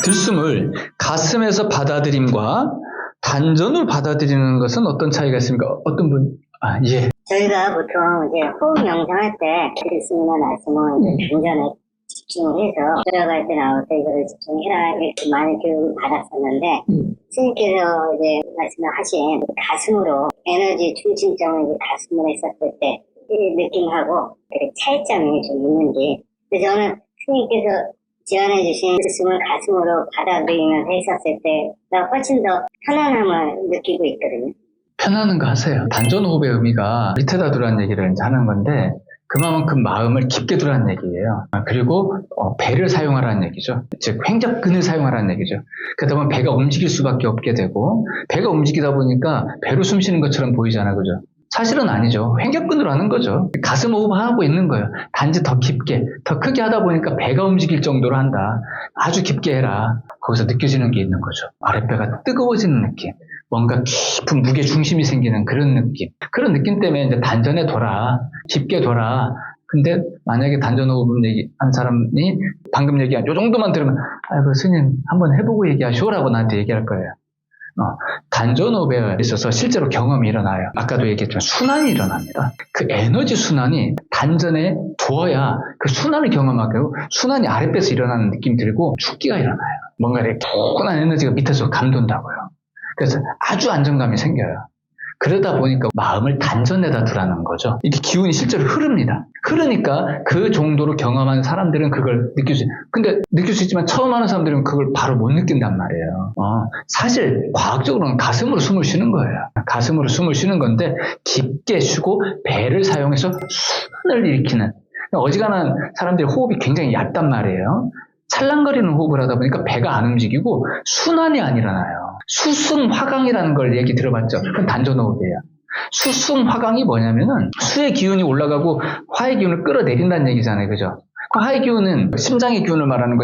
들숨을 가슴에서 받아들임과 단전으로 받아들이는 것은 어떤 차이가 있습니까? 어떤 분? 예. 저희가 보통 이제 호흡 명상할 때 들숨이나 날숨은 이제 단전에 집중을 해서 들어갈 때 나올 때 이거를 집중해라 이렇게 많이 교육을 받았었는데 스님께서 이제 말씀하신 가슴으로 에너지 중심점을 이제 가슴으로 했었을 때 이 느낌하고 차이점이 좀 있는지, 근데 저는 스님께서 지원해 주신 들숨을 가슴으로 받아들이면서 했었을 때가 훨씬 더 편안함을 느끼고 있거든요. 편안한 거 하세요. 단전호흡의 의미가 밑에다 두라는 얘기를 이제 하는 건데 그만큼 마음을 깊게 두라는 얘기예요. 그리고 배를 사용하라는 얘기죠. 즉 횡격근을 사용하라는 얘기죠. 그러다 보면 배가 움직일 수밖에 없게 되고, 배가 움직이다 보니까 배로 숨 쉬는 것처럼 보이잖아요. 그죠? 사실은 아니죠. 횡격근으로 하는 거죠. 가슴 호흡하고 있는 거예요. 단지 더 깊게, 더 크게 하다 보니까 배가 움직일 정도로 한다. 아주 깊게 해라. 거기서 느껴지는 게 있는 거죠. 아랫배가 뜨거워지는 느낌. 뭔가 깊은 무게 중심이 생기는 그런 느낌. 그런 느낌 때문에 이제 단전에 둬라. 깊게 둬라. 근데 만약에 단전호흡 얘기한 사람이 방금 얘기한 요 정도만 들으면 아이고 스님 한번 해보고 얘기하시오라고 나한테 얘기할 거예요. 단전호흡에 있어서 실제로 경험이 일어나요. 아까도 얘기했지만 순환이 일어납니다. 그 에너지 순환이 단전에 두어야 그 순환을 경험하고, 순환이 아랫배에서 일어나는 느낌이 들고 죽기가 일어나요. 뭔가 이렇게 포근한 에너지가 밑에서 감돈다고요. 그래서 아주 안정감이 생겨요. 그러다 보니까 마음을 단전에다 두라는 거죠. 이게 기운이 실제로 흐릅니다. 흐르니까 그 정도로 경험한 사람들은 그걸 느낄 수 있어요. 근데 느낄 수 있지만 처음 하는 사람들은 그걸 바로 못 느낀단 말이에요. 사실 과학적으로는 가슴으로 숨을 쉬는 거예요. 가슴으로 숨을 쉬는 건데 깊게 쉬고 배를 사용해서 순환을 일으키는, 어지간한 사람들이 호흡이 굉장히 얕단 말이에요. 찰랑거리는 호흡을 하다 보니까 배가 안 움직이고 순환이 안 일어나요. 수승화강이라는 걸 얘기 들어봤죠? 그건 단전호흡이에요. 수승화강이 뭐냐면은 수의 기운이 올라가고 화의 기운을 끌어내린다는 얘기잖아요. 그죠? 그 화의 기운은 심장의 기운을 말하는 거,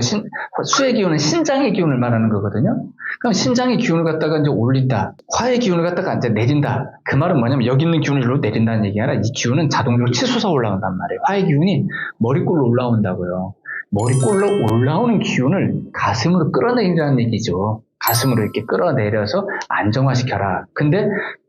수의 기운은 신장의 기운을 말하는 거거든요. 그럼 신장의 기운을 갖다가 이제 올린다. 화의 기운을 갖다가 이제 내린다. 그 말은 뭐냐면 여기 있는 기운을 일로 내린다는 얘기 아니라 이 기운은 자동적으로 치솟아 올라온단 말이에요. 화의 기운이 머리꼴로 올라온다고요. 머리꼴로 올라오는 기운을 가슴으로 끌어내리라는 얘기죠. 가슴으로 이렇게 끌어내려서 안정화시켜라. 근데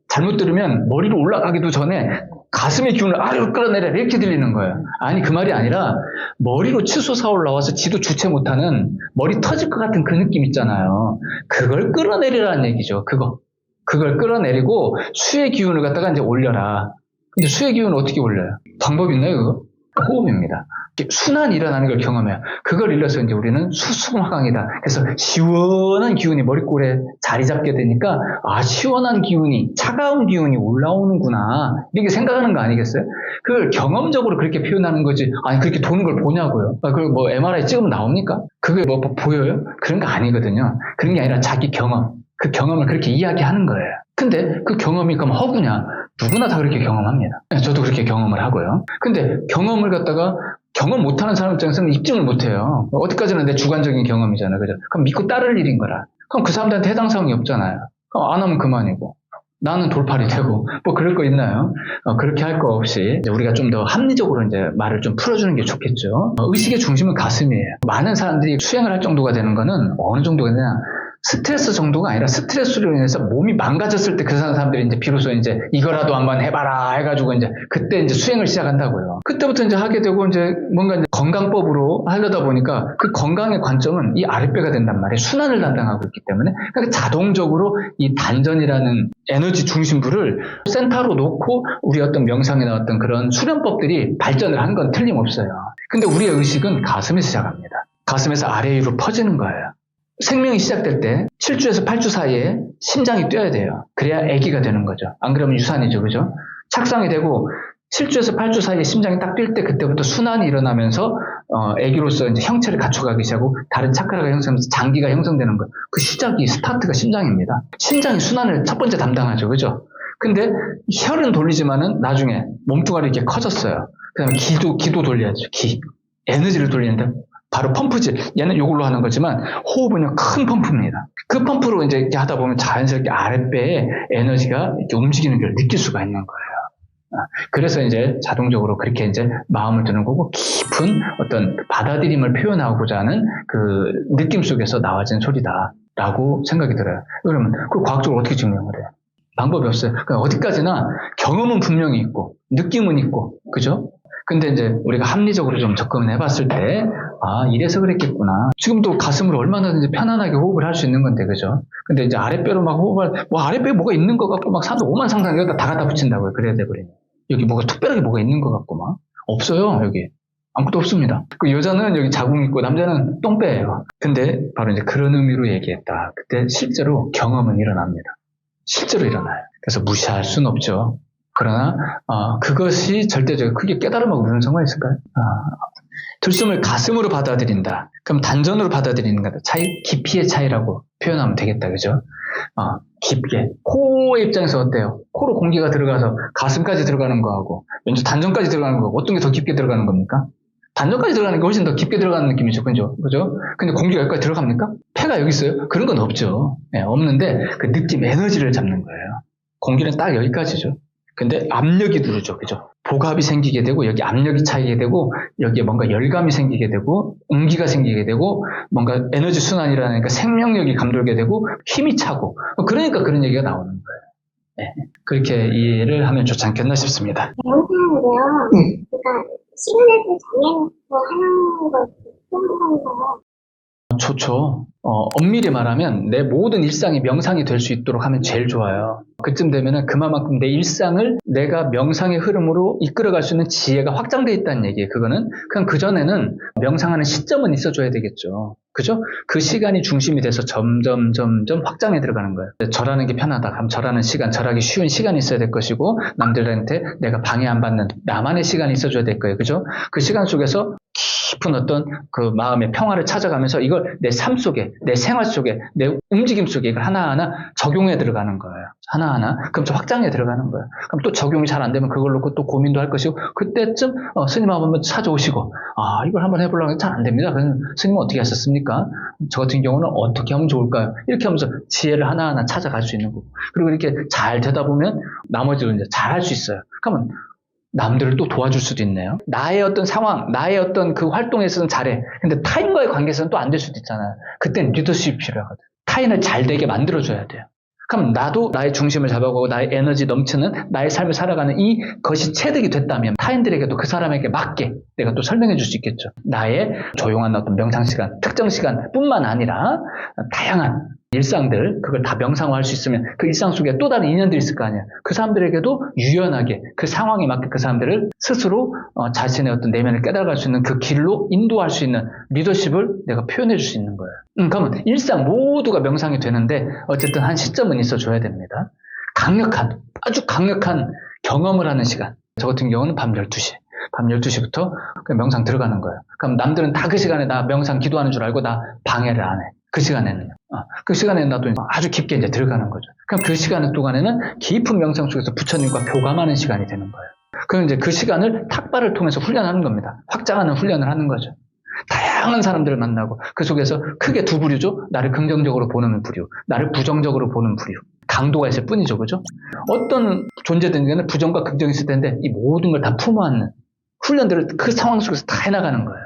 잘못 들으면 머리로 올라가기도 전에 가슴의 기운을 아래로 끌어내려 이렇게 들리는 거예요. 아니, 그 말이 아니라 머리로 치솟아 올라와서 지도 주체 못하는 머리 터질 것 같은 그 느낌 있잖아요. 그걸 끌어내리라는 얘기죠. 그걸 끌어내리고 수의 기운을 갖다가 이제 올려라. 근데 수의 기운을 어떻게 올려요? 방법 있나요, 그거? 호흡입니다. 순환이 일어나는 걸 경험해요. 그걸 일러서 이제 우리는 수승화강이다. 그래서 시원한 기운이 머리꼴에 자리 잡게 되니까 시원한 기운이, 차가운 기운이 올라오는구나 이렇게 생각하는 거 아니겠어요? 그걸 경험적으로 그렇게 표현하는 거지. 아니 그렇게 도는 걸 보냐고요. 그걸 뭐 MRI 찍으면 나옵니까? 그게 뭐 보여요? 그런 거 아니거든요. 그런 게 아니라 자기 경험, 그 경험을 그렇게 이야기하는 거예요. 근데 그 경험이 그럼 허구냐? 누구나 다 그렇게 경험합니다. 저도 그렇게 경험을 하고요. 근데 경험을 갖다가 경험 못하는 사람 입장에서는 입증을 못해요. 어디까지나 내 주관적인 경험이잖아요. 그죠? 그럼 믿고 따를 일인 거라. 그럼 그 사람들한테 해당 사항이 없잖아요. 안 하면 그만이고. 나는 돌팔이 되고, 뭐 그럴 거 있나요? 그렇게 할 거 없이 이제 우리가 좀 더 합리적으로 이제 말을 좀 풀어주는 게 좋겠죠. 의식의 중심은 가슴이에요. 많은 사람들이 수행을 할 정도가 되는 거는 어느 정도가 되냐? 스트레스 정도가 아니라 스트레스로 인해서 몸이 망가졌을 때 그 사람들이 이제 비로소 이제 이거라도 한번 해봐라 해가지고 이제 그때 이제 수행을 시작한다고요. 그때부터 이제 하게 되고 이제 뭔가 이제 건강법으로 하려다 보니까 그 건강의 관점은 이 아랫배가 된단 말이에요. 순환을 담당하고 있기 때문에. 그러니까 자동적으로 이 단전이라는 에너지 중심부를 센터로 놓고 우리 어떤 명상에 나왔던 그런 수련법들이 발전을 한 건 틀림없어요. 근데 우리의 의식은 가슴에서 시작합니다. 가슴에서 아래 위로 퍼지는 거예요. 생명이 시작될 때 7주에서 8주 사이에 심장이 뛰어야 돼요. 그래야 아기가 되는 거죠. 안 그러면 유산이죠. 그죠? 착상이 되고 7주에서 8주 사이에 심장이 딱 뛸 때 그때부터 순환이 일어나면서 아기로서 이제 형체를 갖춰가기 시작하고 다른 차크라가 형성되면서 장기가 형성되는 거. 그 시작이 스타트가 심장입니다. 심장이 순환을 첫 번째 담당하죠. 그죠? 근데 혈은 돌리지만은 나중에 몸뚱아리 이렇게 커졌어요. 그 다음에 기도 돌려야죠. 에너지를 돌리는데 바로 펌프질. 얘는 이걸로 하는 거지만 호흡은요 큰 펌프입니다. 그 펌프로 이제 이렇게 하다 보면 자연스럽게 아랫배에 에너지가 이렇게 움직이는 걸 느낄 수가 있는 거예요. 그래서 이제 자동적으로 그렇게 이제 마음을 드는 거고 깊은 어떤 받아들임을 표현하고자 하는 그 느낌 속에서 나와진 소리다라고 생각이 들어요. 그러면 그걸 과학적으로 어떻게 증명을 해요? 방법이 없어요. 그러니까 어디까지나 경험은 분명히 있고 느낌은 있고 그죠? 근데 이제 우리가 합리적으로 좀 접근해 봤을 때 이래서 그랬겠구나. 지금도 가슴으로 얼마나든지 편안하게 호흡을 할 수 있는 건데 그죠? 근데 이제 아랫배로 막 호흡을 아랫배에 뭐가 있는 것 같고 막 사람들 오만 상상 여기다 다 갖다 붙인다고요. 그래야 돼버리면 여기 뭐가 특별하게 뭐가 있는 것 같고 막 없어요. 여기 아무것도 없습니다. 그 여자는 여기 자궁 있고 남자는 똥배예요. 근데 바로 이제 그런 의미로 얘기했다. 그때 실제로 경험은 일어납니다. 실제로 일어나요. 그래서 무시할 수는 없죠. 그러나 그것이 절대적으로 크게 깨달음하고 무슨 상관이 있을까요? 들숨을 가슴으로 받아들인다. 그럼 단전으로 받아들이는 거다. 차이, 깊이의 차이라고 표현하면 되겠다. 그죠? 깊게. 코의 입장에서 어때요? 코로 공기가 들어가서 가슴까지 들어가는 거하고 왼쪽 단전까지 들어가는 거하고 어떤 게 더 깊게 들어가는 겁니까? 단전까지 들어가는 게 훨씬 더 깊게 들어가는 느낌이죠. 그죠? 그죠? 근데 공기가 여기까지 들어갑니까? 폐가 여기 있어요? 그런 건 없죠. 네, 없는데 그 느낌, 에너지를 잡는 거예요. 공기는 딱 여기까지죠. 근데 압력이 누르죠. 그죠? 복압이 생기게 되고 여기 압력이 차이게 되고 여기에 뭔가 열감이 생기게 되고 온기가 생기게 되고 뭔가 에너지 순환이라는 그 생명력이 감돌게 되고 힘이 차고 그러니까 그런 얘기가 나오는 거예요. 네. 그렇게 이해를 하면 좋지 않겠나 싶습니다. 명상은요. 그러니까 시간을 좀 정해놓고 하는 걸 좋은 건가요? 좋죠. 엄밀히 말하면 내 모든 일상이 명상이 될 수 있도록 하면 제일 좋아요. 그쯤 되면은 그만큼 내 일상을 내가 명상의 흐름으로 이끌어갈 수 있는 지혜가 확장되어 있다는 얘기예요. 그거는 그냥 그전에는 명상하는 시점은 있어줘야 되겠죠. 그죠? 그 시간이 중심이 돼서 점점 확장해 들어가는 거예요. 절하는 게 편하다. 그럼 절하는 시간, 절하기 쉬운 시간이 있어야 될 것이고 남들한테 내가 방해 안 받는 나만의 시간이 있어줘야 될 거예요. 그죠? 그 시간 속에서 깊은 어떤 그 마음의 평화를 찾아가면서 이걸 내 삶 속에, 내 생활 속에, 내 움직임 속에 이걸 하나하나 적용해 들어가는 거예요. 하나하나. 그럼 또 확장해 들어가는 거예요. 그럼 또 적용이 잘 안 되면 그걸 놓고 또 고민도 할 것이고, 그때쯤 스님 한번 찾아오시고, 이걸 한번 해보려고 했는데 잘 안 됩니다. 그럼 스님은 어떻게 하셨습니까? 저 같은 경우는 어떻게 하면 좋을까요? 이렇게 하면서 지혜를 하나하나 찾아갈 수 있는 거고. 그리고 이렇게 잘 되다 보면 나머지를 이제 잘 할 수 있어요. 그러면 남들을 또 도와줄 수도 있네요. 나의 어떤 상황, 나의 어떤 그 활동에서는 잘해. 근데 타인과의 관계에서는 또 안 될 수도 있잖아요. 그땐 리더십이 필요하거든. 타인을 잘 되게 만들어줘야 돼요. 그럼 나도 나의 중심을 잡아가고 나의 에너지 넘치는 나의 삶을 살아가는 이것이 체득이 됐다면 타인들에게도 그 사람에게 맞게 내가 또 설명해 줄 수 있겠죠. 나의 조용한 어떤 명상 시간, 특정 시간뿐만 아니라 다양한 일상들, 그걸 다 명상화할 수 있으면 그 일상 속에 또 다른 인연들이 있을 거 아니야. 그 사람들에게도 유연하게 그 상황에 맞게 그 사람들을 스스로 자신의 어떤 내면을 깨달아갈 수 있는 그 길로 인도할 수 있는 리더십을 내가 표현해 줄 수 있는 거예요. 그러면 일상 모두가 명상이 되는데 어쨌든 한 시점은 있어줘야 됩니다. 아주 강력한 경험을 하는 시간. 저 같은 경우는 밤 12시. 밤 12시부터 명상 들어가는 거예요. 그럼 남들은 다 그 시간에 나 명상 기도하는 줄 알고 나 방해를 안 해. 그 시간에는요. 그 시간에는 나도 아주 깊게 이제 들어가는 거죠. 그럼 그 시간 동안에는 깊은 명상 속에서 부처님과 교감하는 시간이 되는 거예요. 그럼 이제 그 시간을 탁발을 통해서 훈련하는 겁니다. 확장하는 훈련을 하는 거죠. 다양한 사람들을 만나고 그 속에서 크게 두 부류죠. 나를 긍정적으로 보는 부류, 나를 부정적으로 보는 부류. 강도가 있을 뿐이죠. 그죠? 어떤 존재든지는 부정과 긍정이 있을 텐데 이 모든 걸 다 품어안는 훈련들을 그 상황 속에서 다 해나가는 거예요.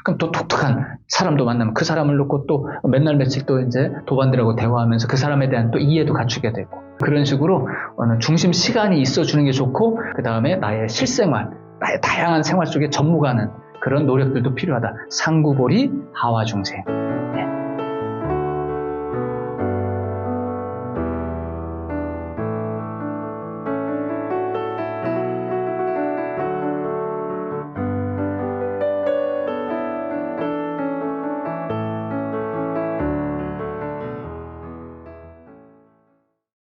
그럼 또 독특한 사람도 만나면 그 사람을 놓고 또 맨날 며칠 또 이제 도반들하고 대화하면서 그 사람에 대한 또 이해도 갖추게 되고 그런 식으로 중심 시간이 있어주는 게 좋고 그 다음에 나의 실생활, 나의 다양한 생활 속에 접목하는 그런 노력들도 필요하다. 상구보리 하와중생.